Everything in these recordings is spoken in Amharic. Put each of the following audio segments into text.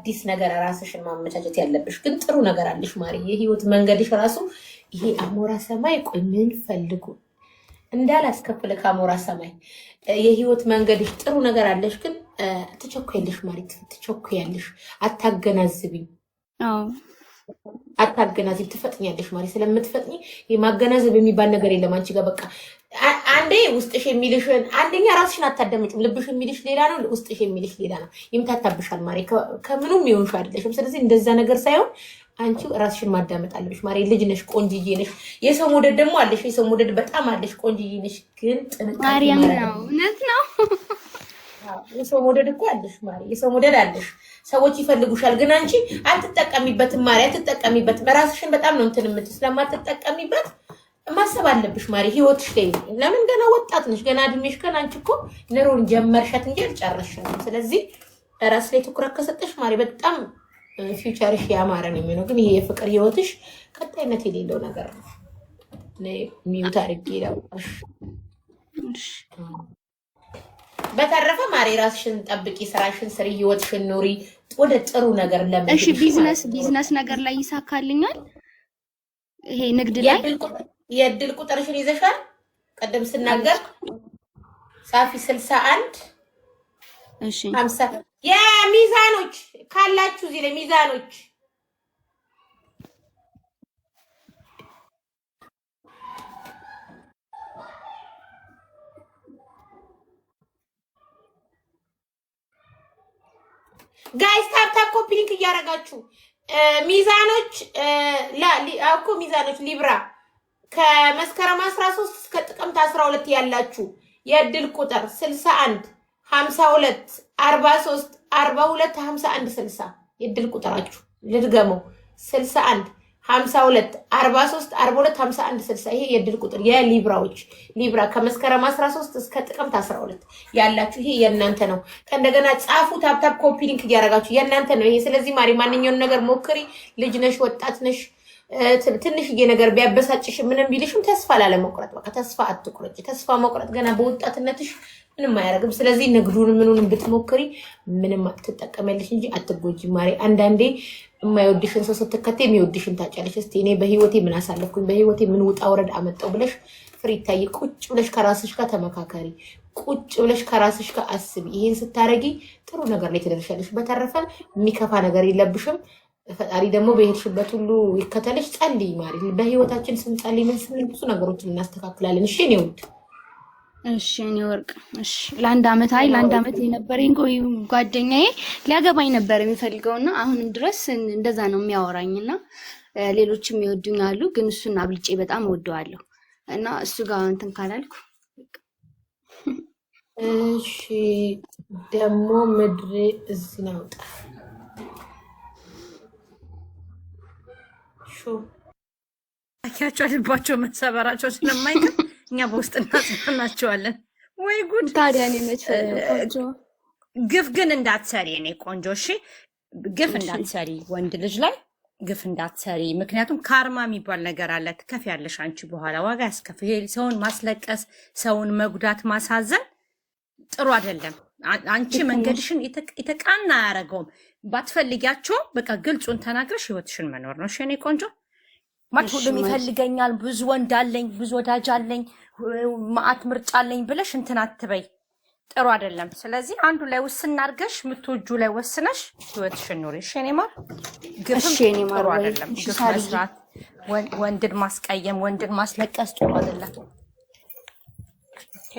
አዲስ ነገር ራስሽን ማመቻቸት ያለብሽ ግን ጥሩ ነገር አለሽ ማሪ የህይወት መንገድሽ ራሱ ይሄ አሞራ ሰማይ ቆይ ምን ፈልጉ እንዳላስከፍለ ከአሞራ ሰማይ የህይወት መንገድሽ ጥሩ ነገር አለሽ ግን ትቸኩያለሽ ማሪ ትቸኩያለሽ አታገናዝቢኝ አታገናዝቢ ትፈጥኛለሽ ማሪ ስለምትፈጥኝ የማገናዘብ የሚባል ነገር የለም አንቺ ጋር በቃ አንዴ ውስጥሽ የሚልሽን አንደኛ ራስሽን አታደምጭም ልብሽ የሚልሽ ሌላ ነው ውስጥሽ የሚልሽ ሌላ ነው ይምታታብሻል ማሪ ከምኑም ይሆንሽ አይደለሽም ስለዚህ እንደዛ ነገር ሳይሆን አንቺ ራስሽን ማዳመጥ አለብሽ ማሪ ልጅ ነሽ ቆንጂዬ ነሽ የሰው ሞደድ ደግሞ አለሽ የሰው ሞደድ በጣም አለሽ ቆንጂዬ ነሽ ግን ጥንቃቄ ማርያም ነው እውነት ነው የሰው ሞደድ እኮ አለሽ ማሪ የሰው ሞደድ አለሽ ሰዎች ይፈልጉሻል ግን አንቺ አትጠቀሚበትም ማሪ አትጠቀሚበትም ራስሽን በጣም ነው እንትን ስለማትጠቀሚበት ማሰብ አለብሽ ማሪ ህይወትሽ ላይ ለምን ገና ወጣት ነሽ ገና እድሜሽ ገና አንቺ እኮ ኑሮን ጀመርሻት እንጂ አልጨረስሽም ስለዚህ ራስ ላይ ትኩረት ከሰጠሽ ማሪ በጣም ፊውቸርሽ ያማረ ነው የሚሆነው ግን ይሄ የፍቅር ህይወትሽ ቀጣይነት የሌለው ነገር ነው ሚዩት አድርጌ ዳውሽ በተረፈ ማሪ ራስሽን ጠብቂ ስራሽን ስሪ ህይወትሽን ኑሪ ወደ ጥሩ ነገር ለምን እሺ ቢዝነስ ነገር ላይ ይሳካልኛል ይሄ ንግድ ላይ የድል ቁጥርሽን ይዘሻል ቀደም ስናገር ሳፊ 61 እሺ 50 የሚዛኖች ካላችሁ እዚህ ላይ ሚዛኖች ጋይስ ታፕ ኮፒ ሊንክ እያረጋችሁ ሚዛኖች አኮ ሚዛኖች ሊብራ ከመስከረም 13 እስከ ጥቅምት 12 ያላችሁ የድል ቁጥር 61 52 43 42 51 60 የድል ቁጥራችሁ ልድገመው 61 52 43 42 51 60 ይሄ የድል ቁጥር የሊብራዎች ሊብራ ከመስከረም 13 እስከ ጥቅምት 12 ያላችሁ ይሄ የእናንተ ነው ከእንደገና ጻፉ ታፕ ኮፒ ሊንክ እያረጋችሁ የእናንተ ነው ይሄ ስለዚህ ማሪ ማንኛውንም ነገር ሞክሪ ልጅ ነሽ ወጣት ነሽ ትንሽዬ ነገር ቢያበሳጭሽ ምንም ቢልሽም ተስፋ ላለመቁረጥ በቃ ተስፋ አትቁረጭ ተስፋ መቁረጥ ገና በወጣትነትሽ ምንም አያረግም ስለዚህ ንግዱን ምኑንም ብትሞክሪ ምንም አትጠቀመልሽ እንጂ አትጎጂ ማሪ አንዳንዴ የማይወድሽን ሰው ስትከተይ የሚወድሽን ታጫለሽ እስቲ እኔ በህይወቴ ምን አሳለፍኩኝ በህይወቴ ምን ውጣ ወረድ አመጣው ብለሽ ፍሪታይ ቁጭ ብለሽ ከራስሽ ጋር ተመካከሪ ቁጭ ብለሽ ከራስሽ ጋር አስቢ ይሄን ስታረጊ ጥሩ ነገር ላይ ትደርሻለሽ በተረፈ የሚከፋ ነገር የለብሽም ፈጣሪ ደግሞ በሄድሽበት ሁሉ ይከተልሽ ጸልይ ማሪ በህይወታችን ስንጸልይ ምን ስንል ብዙ ነገሮችን እናስተካክላለን እሺ ነው እሺ እኔ ወርቅ እሺ ለአንድ አመት የነበረኝ ጓደኛዬ ሊያገባኝ ነበር የሚፈልገውና አሁንም ድረስ እንደዛ ነው የሚያወራኝና ሌሎችም ይወዱኛሉ ግን እሱን አብልጬ በጣም ወደዋለሁ እና እሱ ጋር እንትን ካላልኩ እሺ ደግሞ ምድር እዚህ ነው አያቸው ልባቸው መሰበራቸው ስለማይቀር እኛ በውስጥ እናጽናናቸዋለን ወይ ጉድ ታዲያ እኔ መጥፎ ግፍ ግን እንዳትሰሪ እኔ ቆንጆ እሺ ግፍ እንዳትሰሪ ወንድ ልጅ ላይ ግፍ እንዳትሰሪ ምክንያቱም ካርማ የሚባል ነገር አለ ትከፍያለሽ አንቺ በኋላ ዋጋ ያስከፍል ሰውን ማስለቀስ ሰውን መጉዳት ማሳዘን ጥሩ አይደለም አንቺ መንገድሽን የተቃና ያረጋውም ባትፈልጊያቸው በቃ ግልጹን ተናግረሽ ህይወትሽን መኖር ነው እሺ እኔ ቆንጆ ማለት ሁሉም ይፈልገኛል ብዙ ወንድ አለኝ ብዙ ወዳጅ አለኝ ማአት ምርጫ አለኝ ብለሽ እንትን አትበይ ጥሩ አይደለም ስለዚህ አንዱ ላይ ወስና አርገሽ ምትወጁ ላይ ወስነሽ ህይወትሽን ኑሪ እሺ እኔ ማር ግፍም ጥሩ አይደለም ግፍ መስራት ወንድን ማስቀየም ወንድን ማስለቀስ ጥሩ አይደለም ኦኬ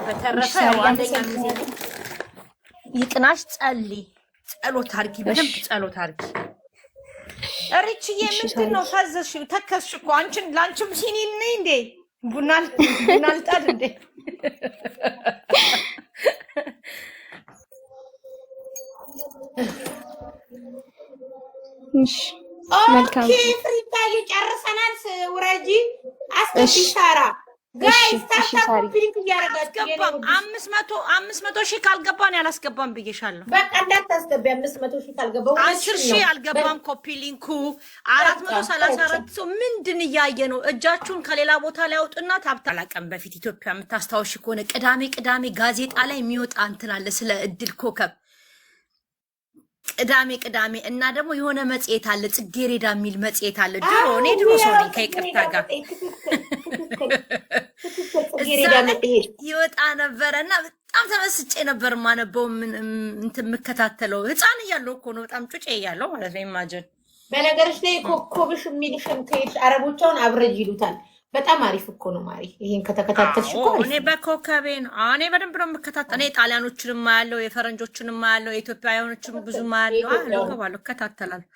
በተረፈ አንደኛ ይቅናሽ ጸሎት አርጊ በደንብ ጸሎት አርጊ ሪችዬ ምንድነው ታዘዝሽ ተከስሽ እኮ አንቺን ላንቺም ሲኒል ነኝ እንዴ ቡና ልጣድ እንዴ እሺ መልካም ኦኬ ፍሪታዬ ጨርሰናል ውረጂ አስከፊታራ ጋይስ ታታፒንግ ያረጋችሁ 500 ሺህ ካልገባን ያላስገባን ብዬሻለሁ በቃ እንዳታስገቢ 500 ሺህ ካልገባው 10 ሺህ አልገባም ኮፒ ሊንኩ 434 ሰው ምንድን ያያየ ነው እጃችሁን ከሌላ ቦታ ላይ አውጡና ታብታላቀም በፊት ኢትዮጵያ የምታስታውሽ ከሆነ ቅዳሜ ጋዜጣ ላይ የሚወጣ እንትን አለ ስለ እድል ኮከብ ቅዳሜ እና ደግሞ የሆነ መጽሔት አለ ጽጌሬዳ የሚል መጽሔት አለ። ድሮ ሰው ነኝ ከይቅርታ ጋር ይወጣ ነበረና በጣም ተመስጬ ነበር ማነበው እንትን የምከታተለው ህፃን እያለሁ እኮ ነው። በጣም ጩጬ እያለሁ ማለት ነው። ኢማጂን በነገርሽ ላይ ኮከብሽ የሚልሽን ከሄድሽ አረቦቻውን አብረጅ ይሉታል። በጣም አሪፍ እኮ ነው ማሪ። ይሄን ከተከታተልሽ እኮ እኔ በኮከቤ ነው እኔ በደንብ ነው የምከታተለው። እኔ ጣሊያኖችንም ማያለው የፈረንጆችንም ማያለው የኢትዮጵያውያኖችንም ብዙ ማያለው ገባለሁ እከታተላለሁ።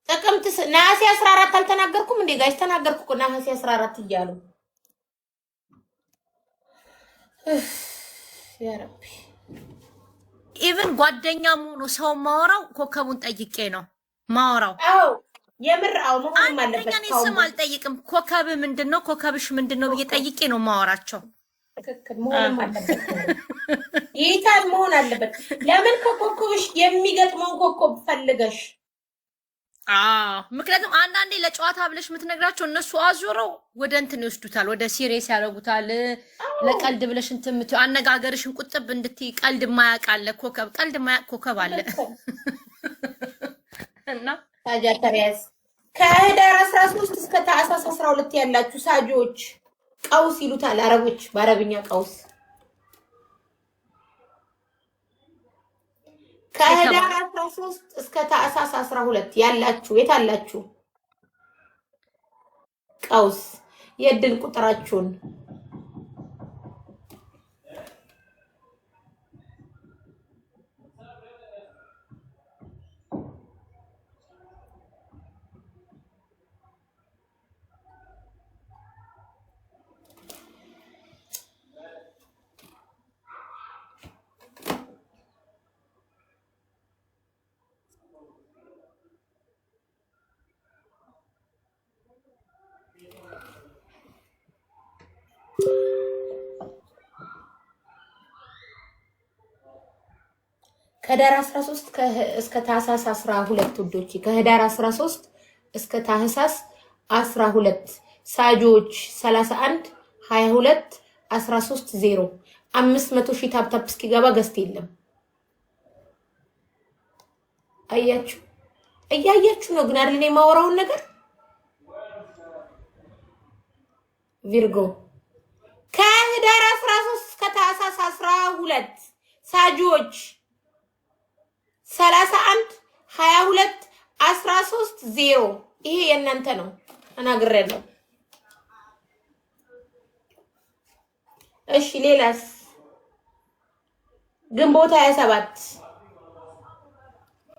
ጥቅምት ነሐሴ 14 አልተናገርኩም እንዴ ጋይስ? ተናገርኩ እኮ ነሐሴ 14 እያሉ ያ ረቢ። ኢቭን ጓደኛ ሆኖ ሰው ማወራው ኮከቡን ጠይቄ ነው ማወራው። አዎ የምር መሆን አለበት። እኔ ስም አልጠይቅም። ኮከብ ምንድነው ኮከብሽ ምንድነው ብዬ ጠይቄ ነው ማወራቸው። ትክክል መሆን አለበት። ይታል መሆን አለበት። ለምን ኮከብሽ የሚገጥመውን ኮከብ ፈልገሽ? ምክንያቱም አንዳንዴ ለጨዋታ ብለሽ የምትነግራቸው እነሱ አዙረው ወደ እንትን ይወስዱታል፣ ወደ ሲሪየስ ያደርጉታል። ለቀልድ ብለሽ እንትን አነጋገርሽን ቁጥብ እንድትይ ቀልድ የማያውቅ አለ ኮከብ፣ ቀልድ የማያውቅ ኮከብ አለ እና ሳጂታሪያስ ከህዳር 13 እስከ ታህሳስ 12 ያላችሁ ሳጆች ቀውስ ይሉታል አረቦች፣ በአረብኛ ቀውስ። ከህዳር 13 እስከ ታህሳስ 12 ያላችሁ የት አላችሁ? ቀውስ የእድል ቁጥራችሁን ከህዳር 13 እስከ ታህሳስ 12 ውዶች፣ ከህዳር 13 እስከ ታህሳስ 12 ሳጆች 31 22 13 0 500 ሺህ ታፕታፕ እስኪገባ ገስት የለም። አያችሁ እያያችሁ ነው ግን አይደል? የማወራውን ነገር ቪርጎ ከህዳር 13 እስከ ታህሳስ 12 ሳጆች 31 22 13 0 ይሄ የእናንተ ነው። ተናግሬያለሁ። እሺ ሌላስ? ግንቦት 27